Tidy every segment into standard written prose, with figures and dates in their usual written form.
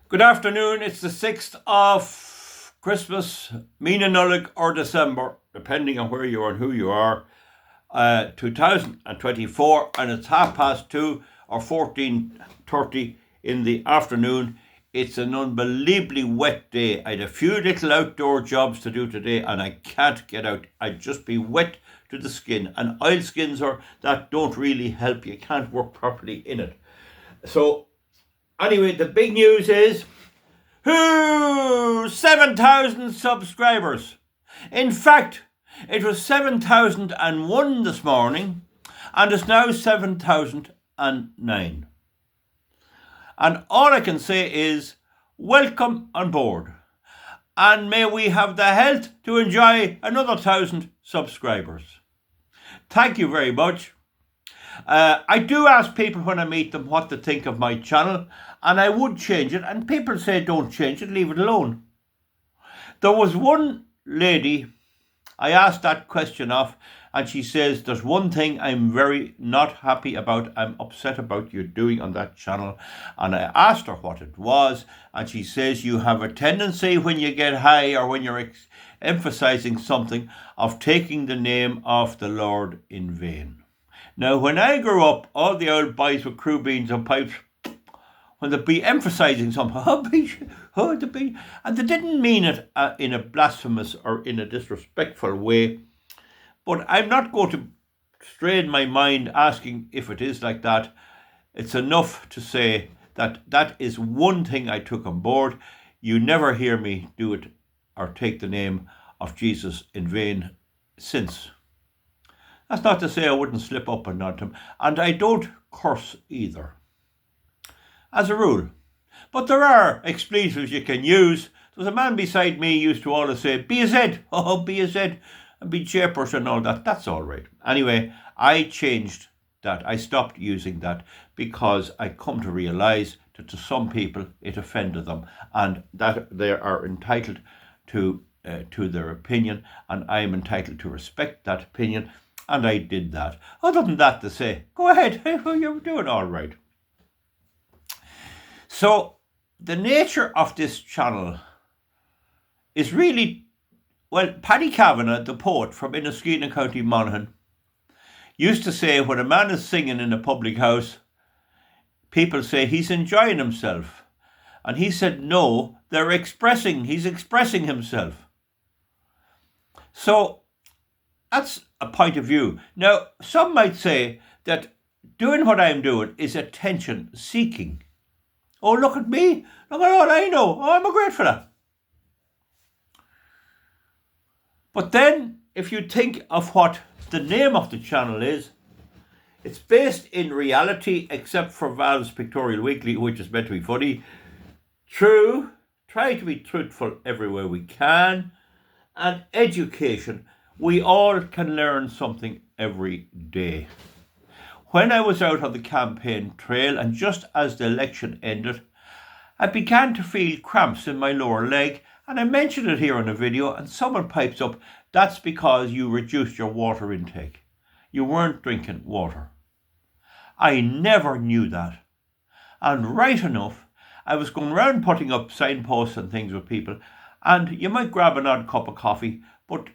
Good afternoon. It's the 6th of Christmas, Mina Nullig or December, depending on where you are and who you are, 2024, and it's 2:30 or 14:30 in the afternoon. It's an unbelievably wet day. I had a few little outdoor jobs to do today and I can't get out. I'd just be wet to the skin, and oilskins that don't really help. You can't work properly in it. So anyway, the big news is, 7,000 subscribers. In fact, it was 7,001 this morning, and it's now 7,009. And all I can say is, welcome on board. And may we have the health to enjoy another 1,000 subscribers. Thank you very much. I do ask people when I meet them what they think of my channel, and I would change it, and people say don't change it, leave it alone. There was one lady I asked that question of, and she says, there's one thing I'm very not happy about, I'm upset about you doing on that channel. And I asked her what it was, and she says, you have a tendency when you get high or when you're emphasizing something of taking the name of the Lord in vain. Now, when I grew up, all the old boys with crew beans and pipes, when they'd be emphasising something, and they didn't mean it in a blasphemous or in a disrespectful way. But I'm not going to strain my mind asking if it is like that. It's enough to say that that is one thing I took on board. You never hear me do it or take the name of Jesus in vain since. That's not to say I wouldn't slip up and nod to him. And I don't curse either, as a rule. But there are expletives you can use. There's a man beside me used to always say, be a Z, be a Z, and be chairperson and all that. That's all right. Anyway, I changed that. I stopped using that because I come to realise that to some people it offended them, and that they are entitled to their opinion, and I am entitled to respect that opinion. And I did that. Other than that, to say, go ahead, you're doing all right. So, the nature of this channel is really, well, Paddy Kavanagh, the poet from Inniskeen, County Monaghan, used to say when a man is singing in a public house, people say he's enjoying himself. And he said, no, he's expressing himself. So, that's a point of view. Now, some might say that doing what I'm doing is attention seeking. Oh, look at me. Look at all I know. Oh, I'm a great fella. But then, if you think of what the name of the channel is, it's based in reality, except for Val's Pictorial Weekly, which is meant to be funny. True. Try to be truthful everywhere we can. And education. We all can learn something every day. When I was out on the campaign trail, and just as the election ended, I began to feel cramps in my lower leg, and I mentioned it here in a video, and someone pipes up, that's because you reduced your water intake. You weren't drinking water. I never knew that. And right enough, I was going around putting up signposts and things with people, and you might grab an odd cup of coffee, but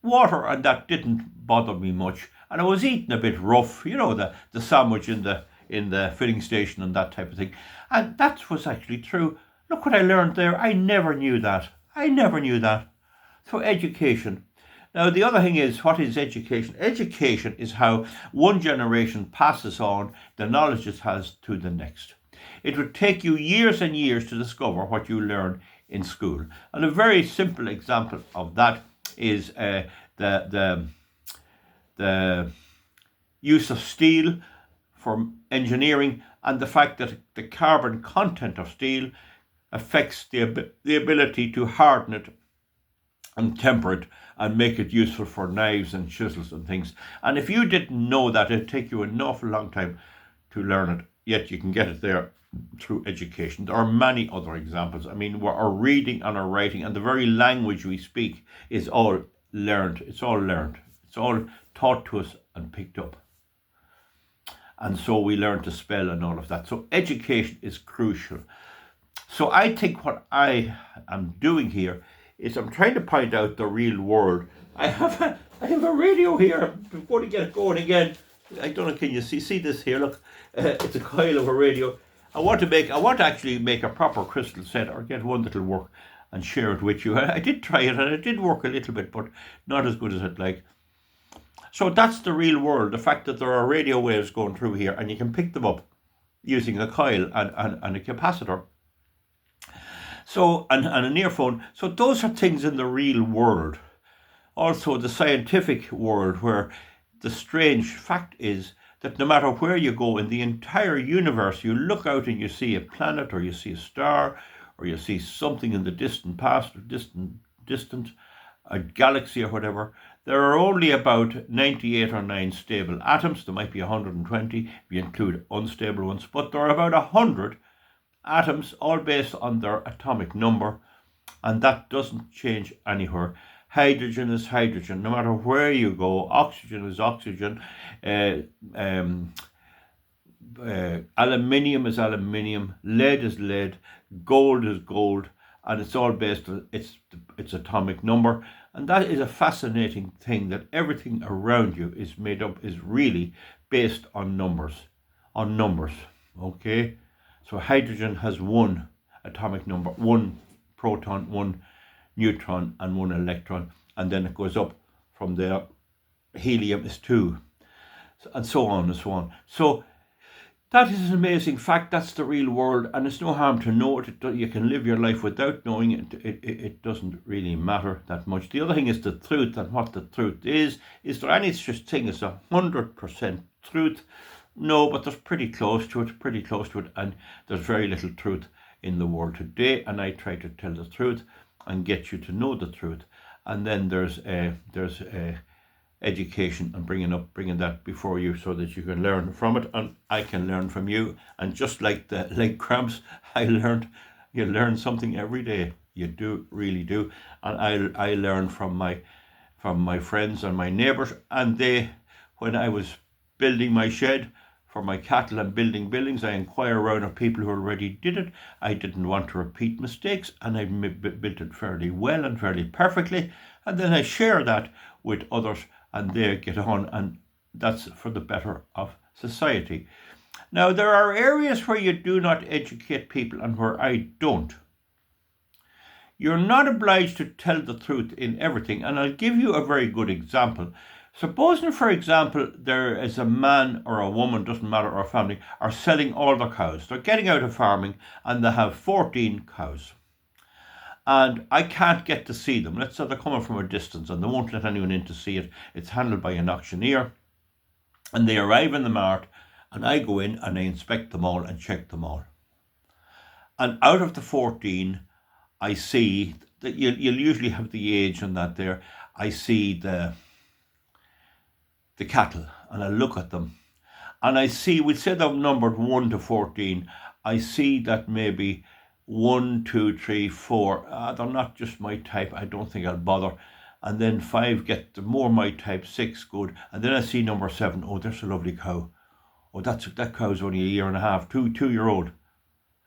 water and that didn't bother me much. And I was eating a bit rough, the sandwich in the filling station and that type of thing. And that was actually true. Look what I learned there. I never knew that. So education. Now, the other thing is, what is education? Education is how one generation passes on the knowledge it has to the next. It would take you years and years to discover what you learn in school. And a very simple example of that is the use of steel for engineering, and the fact that the carbon content of steel affects the ability to harden it and temper it and make it useful for knives and chisels and things. And if you didn't know that, it'd take you an awful long time to learn it, yet you can get it there through education. There are many other examples. I mean, our reading and our writing and the very language we speak is all learned. It's all learned. It's all taught to us and picked up. And so we learn to spell and all of that. So education is crucial. So I think what I am doing here is I'm trying to point out the real world. I have a radio here. I'm going to get it going again. I don't know. Can you see this here? Look, it's a coil of a radio. I want to actually make a proper crystal set or get one that'll work and share it with you. I did try it and it did work a little bit, but not as good as I'd like. So that's the real world. The fact that there are radio waves going through here and you can pick them up using a coil and a capacitor. So, and an earphone. So those are things in the real world. Also the scientific world, where the strange fact is that no matter where you go in the entire universe, you look out and you see a planet or you see a star or you see something in the distant past or distant a galaxy or whatever, there are only about 98 or 9 stable atoms. There might be 120 if you include unstable ones, but there are about 100 atoms, all based on their atomic number, and that doesn't change anywhere. Hydrogen is hydrogen, no matter where you go. Oxygen is oxygen. Aluminium is aluminium. Lead is lead. Gold is gold, and it's all based on its atomic number. And that is a fascinating thing, that everything around you is really based on numbers. Okay. So hydrogen has one atomic number, one proton, one neutron, and one electron, and then it goes up from there. Helium is 2, and so on and so on. So that is an amazing fact. That's the real world, and it's no harm to know it. You can live your life without knowing it. It doesn't really matter that much. The other thing is the truth, and what the truth is. Is there any such thing as 100% truth? No, but there's pretty close to it, and there's very little truth in the world today, and I try to tell the truth and get you to know the truth. And then there's education and bringing that before you so that you can learn from it, and I can learn from you. And just like the leg cramps, you learn something every day. You really do. And I learn from my friends and my neighbours, and when I was building my shed for my cattle and building buildings, I inquire around of people who already did it. I didn't want to repeat mistakes, and I built it fairly well and fairly perfectly. And then I share that with others, and they get on, and that's for the better of society. Now, there are areas where you do not educate people and where I don't. You're not obliged to tell the truth in everything, and I'll give you a very good example. Supposing, for example, there is a man or a woman, doesn't matter, or a family, are selling all their cows. They're getting out of farming and they have 14 cows. And I can't get to see them. Let's say they're coming from a distance and they won't let anyone in to see it. It's handled by an auctioneer. And they arrive in the mart, and I go in and I inspect them all and check them all. And out of the 14, I see that you'll usually have the age and that there. I see the cattle, and I look at them, and I see, we'd say they're numbered 1 to 14. I see that maybe 1, 2, 3, 4, they're not just my type. I don't think I'll bother. And then 5 get the more my type. 6, good. And then I see number 7. Oh, there's a lovely cow. Oh, that cow's only a year and a half, 2-year-old,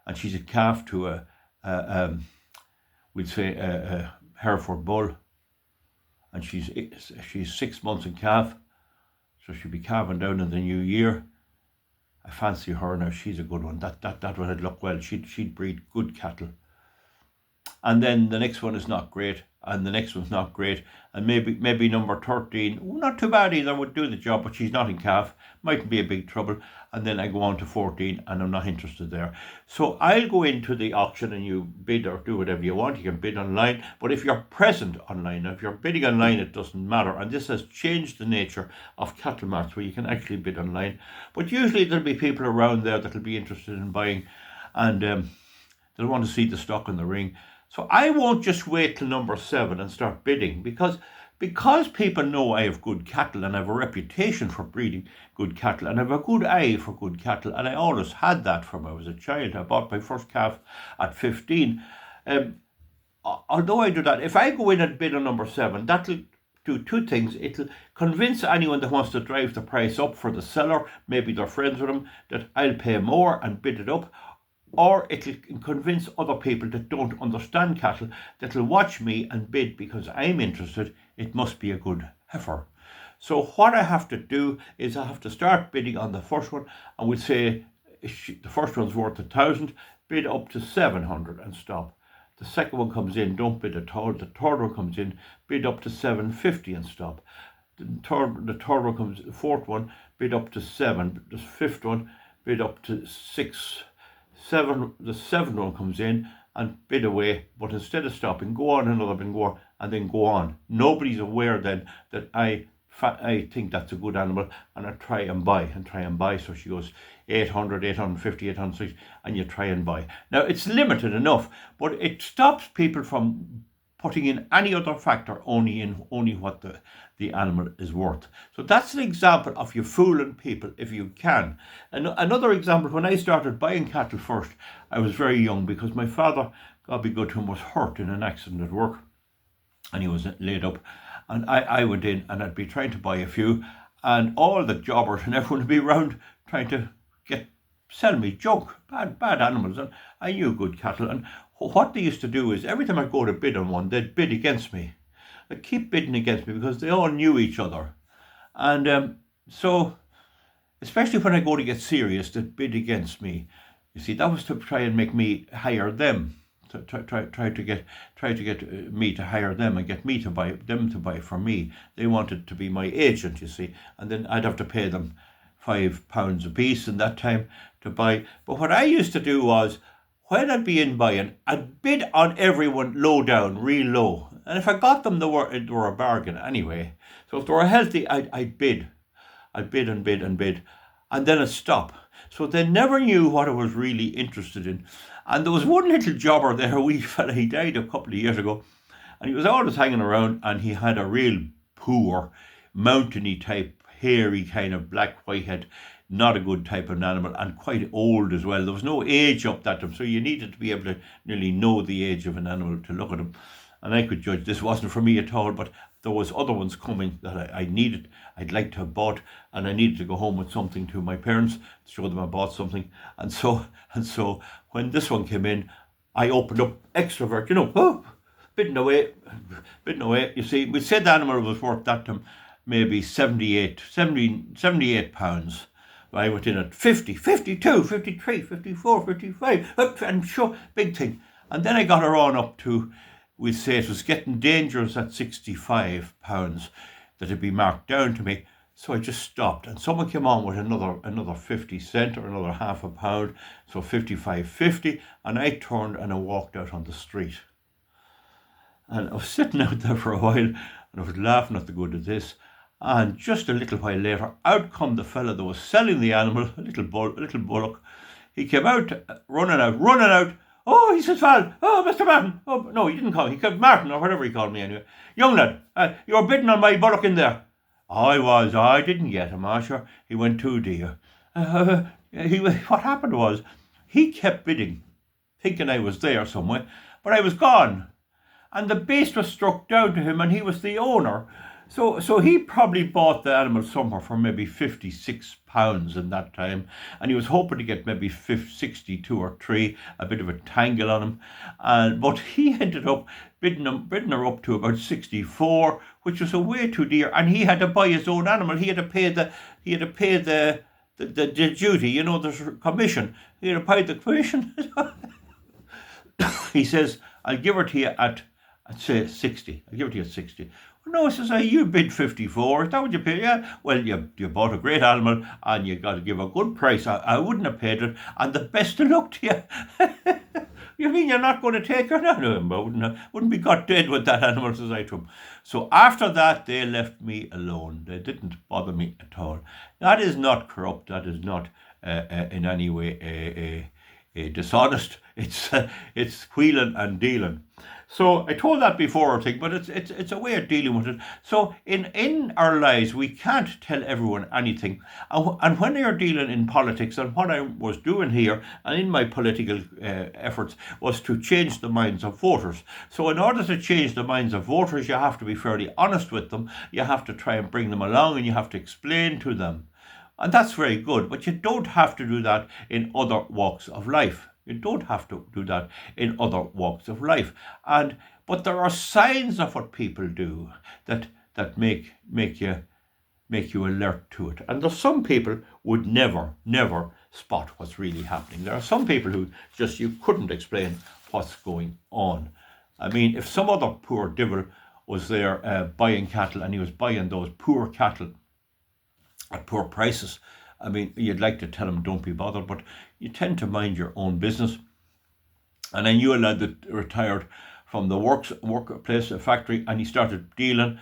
and she's a calf to we'd say a Hereford bull, and she's 6 months in calf. So she'll be calving down in the new year. I fancy her now. She's a good one. That would look well. She'd breed good cattle. And then the next one is not great, and the next one's not great, and maybe number 13, not too bad either, would do the job, but she's not in calf, mightn't be a big trouble. And then I go on to 14, and I'm not interested there. So I'll go into the auction, and you bid or do whatever you want. You can bid online, but if you're present online, if you're bidding online, it doesn't matter. And this has changed the nature of cattle marts, where you can actually bid online. But usually there'll be people around there that'll be interested in buying, and they'll want to see the stock in the ring. So I won't just wait till number 7 and start bidding, because people know I have good cattle, and I have a reputation for breeding good cattle, and I have a good eye for good cattle, and I always had that from I was a child. I bought my first calf at 15. Although I do that, if I go in and bid on number 7, that'll do 2 things. It'll convince anyone that wants to drive the price up for the seller, maybe they're friends with him, that I'll pay more and bid it up. or it'll convince other people that don't understand cattle that'll watch me and bid because I'm interested. It must be a good heifer. So what I have to do is I have to start bidding on the first one, and we'll say the first one's worth 1,000, bid up to 700 and stop. The second one comes in, don't bid at all. The third one comes in, bid up to 750 and stop. The fourth one, bid up to 7. The fifth one, bid up to 6. 7. The seventh one comes in and bid away, but instead of stopping, go on another bid, go on, and then go on. Nobody's aware then that I think that's a good animal, and I try and buy. So she goes 800, 850, 860, and you try and buy. Now it's limited enough, but it stops people from putting in any other factor, only what the animal is worth. So that's an example of you fooling people if you can. And another example, when I started buying cattle first, I was very young because my father, God be good to him, was hurt in an accident at work, and he was laid up. And I went in and I'd be trying to buy a few, and all the jobbers and everyone would be around trying to sell me junk, bad animals, and I knew good cattle. And what they used to do is every time I go to bid on one, they'd bid against me. They'd keep bidding against me because they all knew each other. And so, especially when I go to get serious, they'd bid against me. You see, that was to try and make me hire them. Try to get me to hire them and get me to buy them to buy for me. They wanted to be my agent, you see, and then I'd have to pay them £5 a piece in that time to buy. But what I used to do was, when I'd be in buying, I'd bid on everyone low down, real low, and if I got them, they were a bargain anyway. So if they were healthy, I'd bid and bid, and then I'd stop. So they never knew what I was really interested in. And there was one little jobber there, a wee fella, he died a couple of years ago, and he was always hanging around, and he had a real poor, mountainy type, hairy kind of black whitehead, not a good type of animal, and quite old as well. There was no age up that time, so you needed to be able to nearly know the age of an animal to look at him. And I could judge this wasn't for me at all, but there was other ones coming that I needed, I'd like to have bought, and I needed to go home with something to my parents to show them I bought something. And so when this one came in, I opened up extrovert, bidding away. You see, we said the animal was worth that time maybe 78 pounds. I went in at 50, 52, 53, 54, 55, and sure, big thing. And then I got her on up to, we'd say it was getting dangerous at 65 pounds that it'd be marked down to me. So I just stopped, and someone came on with another 50 cent or another half a pound, so 55.50, and I turned and I walked out on the street. And I was sitting out there for a while, and I was laughing at the good of this. And just a little while later, out come the fella that was selling the animal, a little bullock. He came out, running out. Oh, he says, Val, oh, Mr. Martin. Oh, no, he didn't call me. He called Martin, or whatever he called me anyway. Young lad, you were bidding on my bullock in there. I didn't get him, sure. He went too dear. What happened was, he kept bidding, thinking I was there somewhere, but I was gone. And the beast was struck down to him, and he was the owner. So he probably bought the animal somewhere for maybe £56 in that time, and he was hoping to get maybe 62 or 3, a bit of a tangle on him, but he ended up bidding her up to about 64, which was a way too dear, and he had to buy his own animal. He had to pay the duty, the commission. He had to pay the commission. He says, I'll give her to you at, I'd say 60. I'll give it to you at 60. No, says I, you bid 54. Is that what you paid? Yeah. Well, you bought a great animal and you got to give a good price. I wouldn't have paid it, and the best of luck to you. You mean you're not going to take her? No, I wouldn't be got dead with that animal, says I to him. So after that, they left me alone. They didn't bother me at all. That is not corrupt. That is not in any way dishonest. It's wheeling and dealing. So I told that before, I think, but it's a way of dealing with it. So in our lives, we can't tell everyone anything. And when you're dealing in politics, and what I was doing here and in my political efforts was to change the minds of voters. So in order to change the minds of voters, you have to be fairly honest with them. You have to try and bring them along, and you have to explain to them. And that's very good, but you don't have to do that in other walks of life. You don't have to do that in other walks of life. But there are signs of what people do that make you alert to it. And there's some people would never spot what's really happening. There are some people who just you couldn't explain what's going on. I mean, if some other poor devil was there buying cattle and he was buying those poor cattle at poor prices, I mean, you'd like to tell him don't be bothered, but you tend to mind your own business. And I knew a lad that retired from the workplace, a factory, and he started dealing.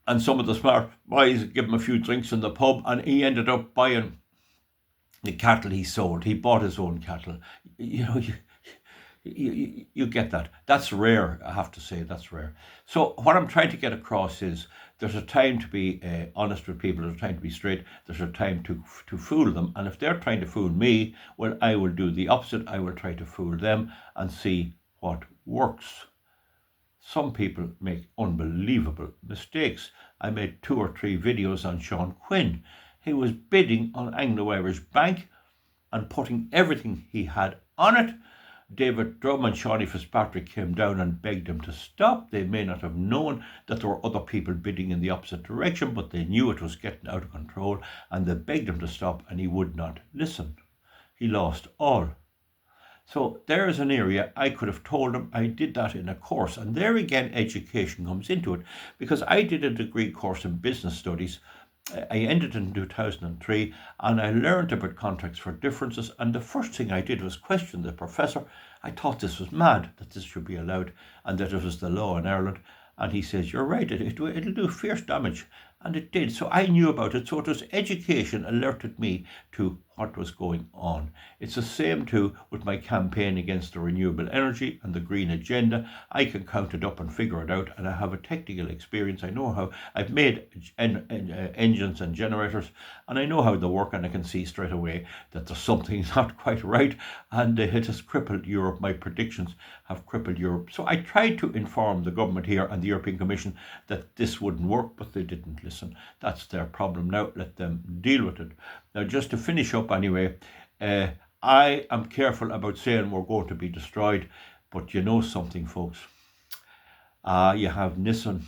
And some of the smart boys give him a few drinks in the pub, and he ended up buying the cattle he sold. He bought his own cattle. You get that. That's rare, I have to say, that's rare. So what I'm trying to get across is there's a time to be honest with people, there's a time to be straight, there's a time to fool them. And if they're trying to fool me, well, I will do the opposite. I will try to fool them and see what works. Some people make unbelievable mistakes. I made 2 or 3 videos on Sean Quinn. He was bidding on Anglo-Irish Bank and putting everything he had on it. David Drum and Shawnee Fitzpatrick came down and begged him to stop. They may not have known that there were other people bidding in the opposite direction, but they knew it was getting out of control, and they begged him to stop, and he would not listen. He lost all. So there is an area I could have told him. I did that in a course, and there again education comes into it, because I did a degree course in business studies. I ended in 2003, and I learned about contracts for differences, and the first thing I did was question the professor. I thought this was mad, that this should be allowed, and that it was the law in Ireland. And he says, you're right, it'll do fierce damage. And it did. So I knew about it. So it was education alerted me to what was going on. It's the same too with my campaign against the renewable energy and the green agenda. I can count it up and figure it out, and I have a technical experience. I know how I've made engines and generators, and I know how they work, and I can see straight away that there's something not quite right, and it has crippled Europe. My predictions have crippled Europe. So I tried to inform the government here and the European Commission that this wouldn't work, but they didn't listen. That's their problem now. Let them deal with it. Now, just to finish up anyway, I am careful about saying we're going to be destroyed, but you know something, folks. You have Nissan,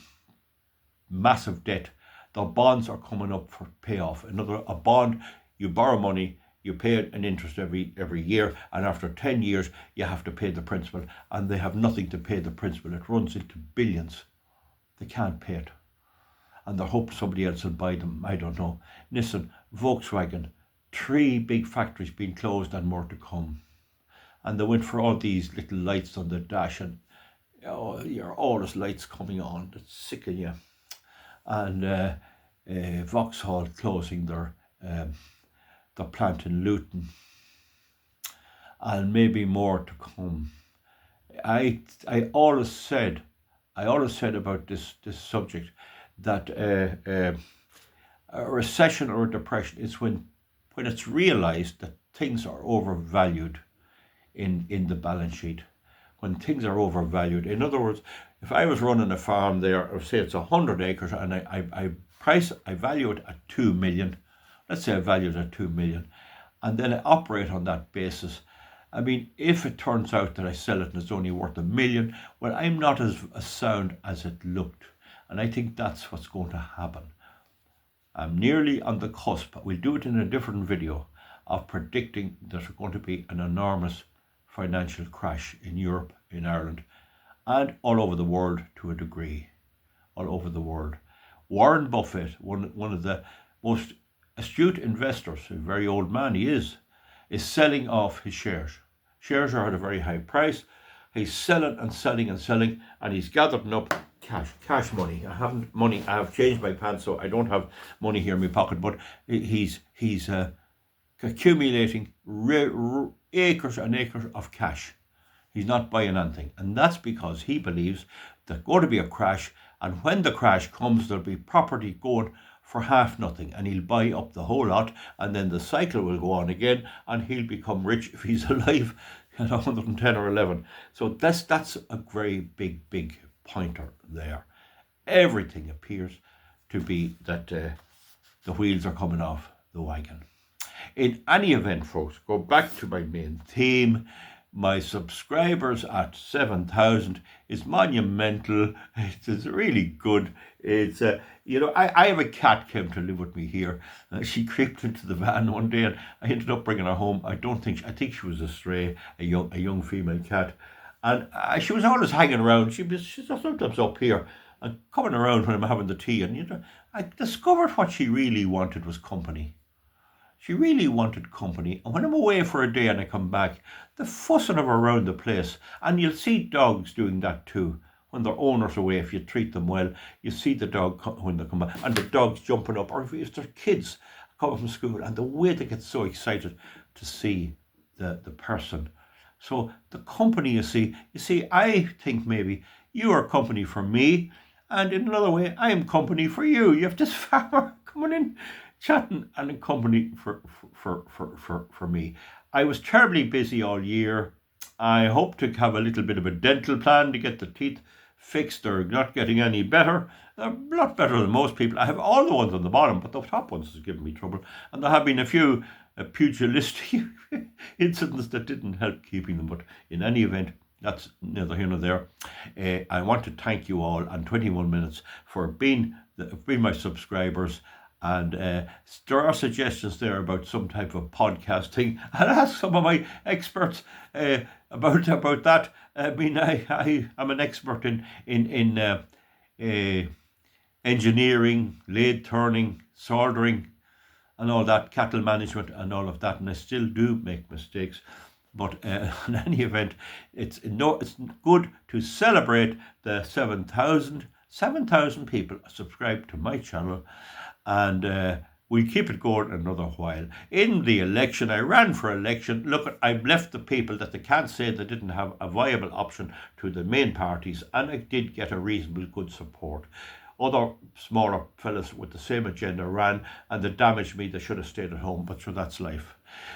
massive debt. The bonds are coming up for payoff. A bond, you borrow money, you pay an interest every year, and after 10 years, you have to pay the principal, and they have nothing to pay the principal. It runs into billions. They can't pay it. And they hope somebody else will buy them. I don't know. Nissan, Volkswagen, 3 big factories being closed and more to come. And they went for all these little lights on the dash, and you're always lights coming on. It's sick of you. And Vauxhall closing their plant in Luton, and maybe more to come. I always said about this subject that a recession or a depression is when it's realized that things are overvalued in the balance sheet. When things are overvalued. In other words, if I was running a farm there, or say it's 100 acres, and I value it at 2 million, let's say I value it at 2 million, and then I operate on that basis. I mean, if it turns out that I sell it and it's only worth 1 million, well, I'm not as sound as it looked. And I think that's what's going to happen. I'm nearly on the cusp. We'll do it in a different video of predicting there's going to be an enormous financial crash in Europe, in Ireland, and all over the world to a degree. All over the world. Warren Buffett, one of the most astute investors, a very old man he is selling off his shares. Shares are at a very high price. He's selling and selling and selling, and he's gathering up cash money. I have changed my pants, so I don't have money here in my pocket, but he's accumulating acres and acres of cash. He's not buying anything, and that's because he believes there's going to be a crash, and when the crash comes, there'll be property going for half nothing, and he'll buy up the whole lot, and then the cycle will go on again, and he'll become rich if he's alive at 110 or 11. So that's a very big pointer there. Everything appears to be that the wheels are coming off the wagon. In any event, folks, go back to my main theme. My subscribers at 7,000 is monumental. It's really good. It's I have a cat came to live with me here. She crept into the van one day, and I ended up bringing her home. I think she was a stray, a young female cat, and she was always hanging around. She's sometimes up here and coming around when I'm having the tea. And I discovered what she really wanted was company. She really wanted company. And when I'm away for a day and I come back, the fussing of her around the place. And you'll see dogs doing that too. When their owner's away, if you treat them well, you see the dog when they come back. And the dog's jumping up. Or if their kids come from school, and the way they get so excited to see the person. So the company, you see, I think maybe you are company for me. And in another way, I am company for you. You have this farmer coming in, chatting, and in company for me. I was terribly busy all year. I hope to have a little bit of a dental plan to get the teeth fixed. They're not getting any better. They're a lot better than most people. I have all the ones on the bottom, but the top ones is giving me trouble. And there have been a few pugilistic incidents that didn't help keeping them. But in any event, that's neither here nor there. I want to thank you all on 21 minutes for being my subscribers. And there are suggestions there about some type of podcast thing. I'll ask some of my experts about that. I mean, I'm an expert in engineering, lathe turning, soldering, and all that, cattle management and all of that. And I still do make mistakes. But in any event, it's good to celebrate the 7,000 people subscribe to my channel. And we'll keep it going another while. In the election, I ran for election. Look, I've left the people that they can't say they didn't have a viable option to the main parties, and I did get a reasonably good support. Other smaller fellas with the same agenda ran, and they damaged me. They should have stayed at home, but so that's life.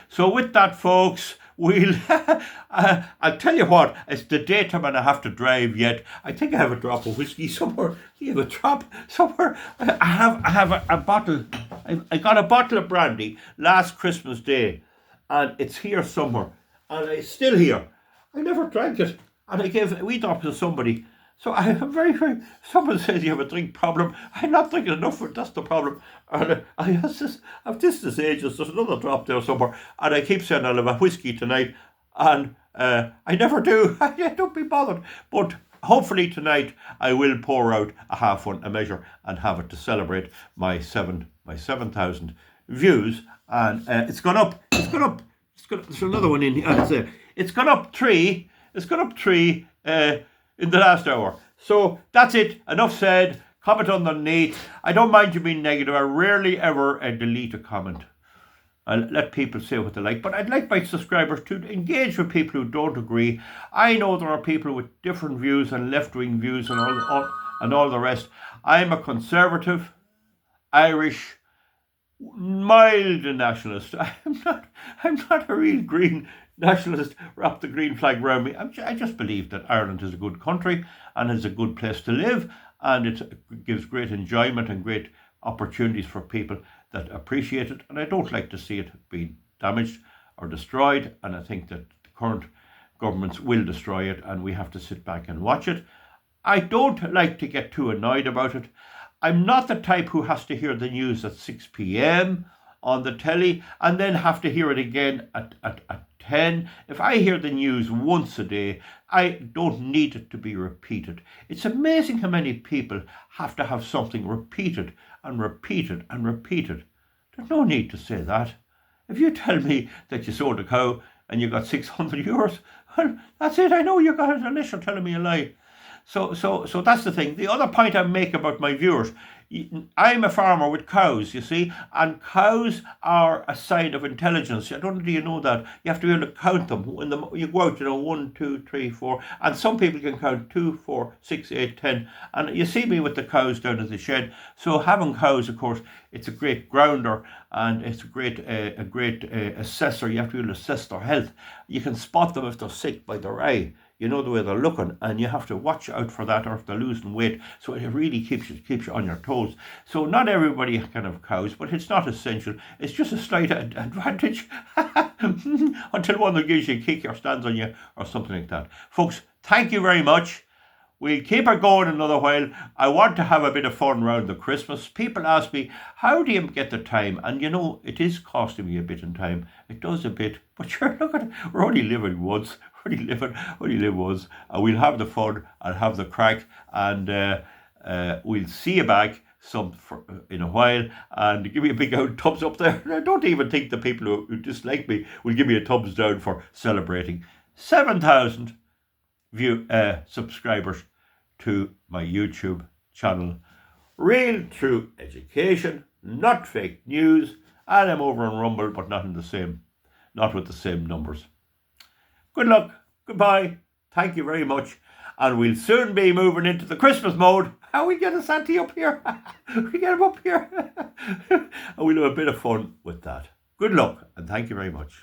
So with that, folks, we'll I'll tell you what, it's the daytime and I have to drive yet. I think I have a drop of whiskey somewhere. Do you have a drop somewhere? I have a bottle. I got a bottle of brandy last Christmas Day, and it's here somewhere, and it's still here. I never drank it, and I gave a wee drop to somebody. So I am very, very, someone says you have a drink problem. I'm not drinking enough for it, that's the problem. And I've this age, there's another drop there somewhere. And I keep saying I'll have a whiskey tonight. And I never do. I don't be bothered. But hopefully tonight I will pour out a half one, a measure, and have it to celebrate my 7,000 views. And it's gone up. There's another one in here. It's gone up three. In the last hour. So that's it. Enough said. Comment underneath. I don't mind you being negative. I rarely ever delete a comment. I'll let people say what they like. But I'd like my subscribers to engage with people who don't agree. I know there are people with different views and left-wing views and all the rest. I'm a conservative, Irish, mild nationalist. I'm not a real green nationalist, wrap the green flag around me. I just believe that Ireland is a good country and is a good place to live, and it gives great enjoyment and great opportunities for people that appreciate it, and I don't like to see it being damaged or destroyed, and I think that the current governments will destroy it, and we have to sit back and watch it. I don't like to get too annoyed about it. I'm not the type who has to hear the news at 6 p.m. on the telly and then have to hear it again at 10. If I hear the news once a day, I don't need it to be repeated. It's amazing how many people have to have something repeated and repeated and repeated. There's no need to say that. If you tell me that you sold a cow and you got 600 euros, well, that's it. I know you got it unless you're telling me a lie. So that's the thing. The other point I make about my viewers, I'm a farmer with cows, you see, and cows are a sign of intelligence. I don't know, do you know that? You have to be able to count them. When you go out, 1, 2, 3, 4, and some people can count 2, 4, 6, 8, 10. And you see me with the cows down at the shed. So having cows, of course, it's a great grounder and it's a great assessor. You have to be able to assess their health. You can spot them if they're sick by their eye. You know the way they're looking, and you have to watch out for that, or if they're losing weight. So it really keeps you on your toes. cows. So not everybody can have cows, but it's not essential. It's just a slight advantage until one that gives you a kick or stands on you or something like that. Folks, thank you very much. We'll keep it going another while. I want to have a bit of fun around the Christmas. People ask me, how do you get the time? And it is costing me a bit in time. It does a bit. But sure, look at it. We're only living once. Only live once. And we'll have the fun and have the crack. And we'll see you back in a while. And give me a big old thumbs up there. I don't even think the people who dislike me will give me a thumbs down for celebrating 7,000 subscribers to my YouTube channel. Real true education, not fake news. And I'm over on Rumble, but not with the same numbers. Good luck. Goodbye. Thank you very much. And we'll soon be moving into the Christmas mode. How we get a Santa up here? We get him up here. And we'll have a bit of fun with that. Good luck and thank you very much.